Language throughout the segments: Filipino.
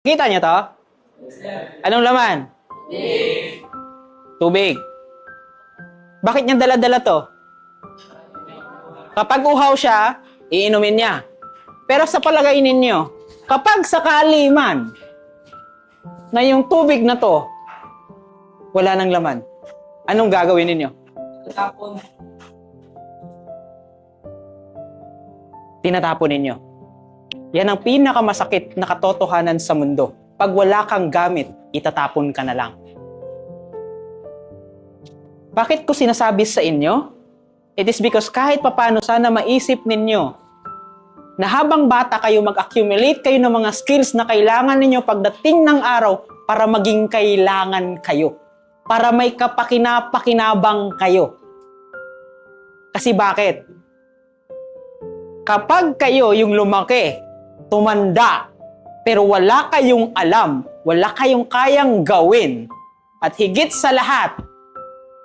Kita niyo to? Anong laman? Tubig. Bakit niya dala-dala to? Kapag uhaw siya, iinumin niya. Pero sa palagay ninyo, kapag sakali man na yung tubig na to, wala nang laman, anong gagawin ninyo? Tinatapon ninyo. Yan ang pinakamasakit na katotohanan sa mundo. Pag wala kang gamit, itatapon ka na lang. Bakit ko sinasabi sa inyo? It is because kahit papano sana maisip ninyo na habang bata kayo, mag-accumulate kayo ng mga skills na kailangan ninyo pagdating ng araw para maging kailangan kayo. Para may kapakinapakinabang kayo. Kasi bakit? Kapag kayo yung lumaki, tumanda, pero wala kayong alam, wala kayong kayang gawin, at higit sa lahat,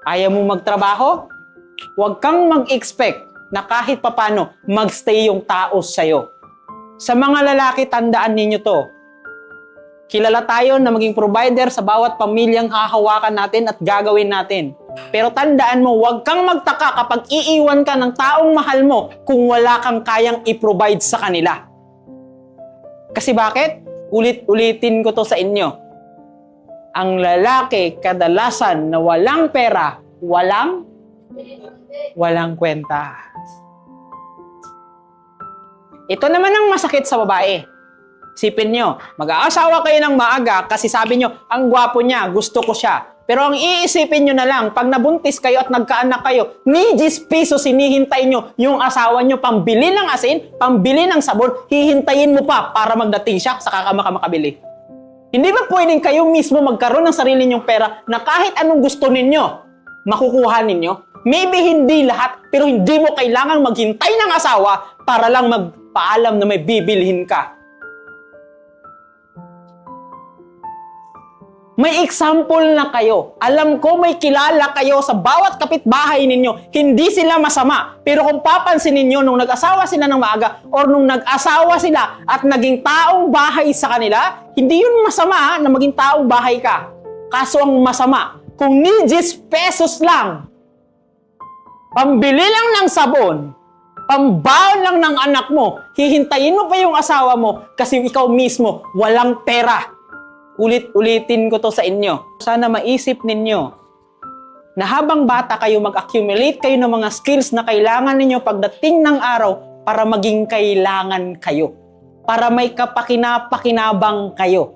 ayaw mo magtrabaho, huwag kang mag-expect na kahit papano magstay yung tao sa'yo. Sa mga lalaki, tandaan ninyo to. Kilala tayo na maging provider sa bawat pamilyang hahawakan natin at gagawin natin. Pero tandaan mo, huwag kang magtaka kapag iiwan ka ng taong mahal mo kung wala kang kayang i-provide sa kanila. Kasi bakit? Ulit-ulitin ko to sa inyo. Ang lalaki kadalasan na walang pera, walang kwenta. Ito naman ang masakit sa babae. Sipin nyo, mag-aasawa kayo ng maaga kasi sabi nyo, ang gwapo niya, gusto ko siya. Pero ang iisipin nyo na lang, pag nabuntis kayo at nagkaanak kayo, ni 10 pesos hinihintay nyo yung asawa nyo pambili ng asin, pambili ng sabon, hihintayin mo pa para magdating siya sa makabili. Hindi ba pwedeng kayo mismo magkaroon ng sarili nyong pera na kahit anong gusto ninyo, makukuha ninyo? Maybe hindi lahat, pero hindi mo kailangang maghintay ng asawa para lang magpaalam na may bibilhin ka. May example na kayo. Alam ko may kilala kayo sa bawat kapitbahay ninyo. Hindi sila masama. Pero kung papansin ninyo, nung nag-asawa sila ng maaga or nung nag-asawa sila at naging taong bahay sa kanila, hindi yun masama na maging taong bahay ka. Kaso ang masama, kung ni 10 pesos lang, pambili lang ng sabon, pambaon lang ng anak mo, hihintayin mo pa yung asawa mo kasi ikaw mismo walang pera. Ulit-ulitin ko to sa inyo. Sana maisip ninyo na habang bata kayo, mag-accumulate kayo ng mga skills na kailangan ninyo pagdating ng araw para maging kailangan kayo. Para may kapakinapakinabang kayo.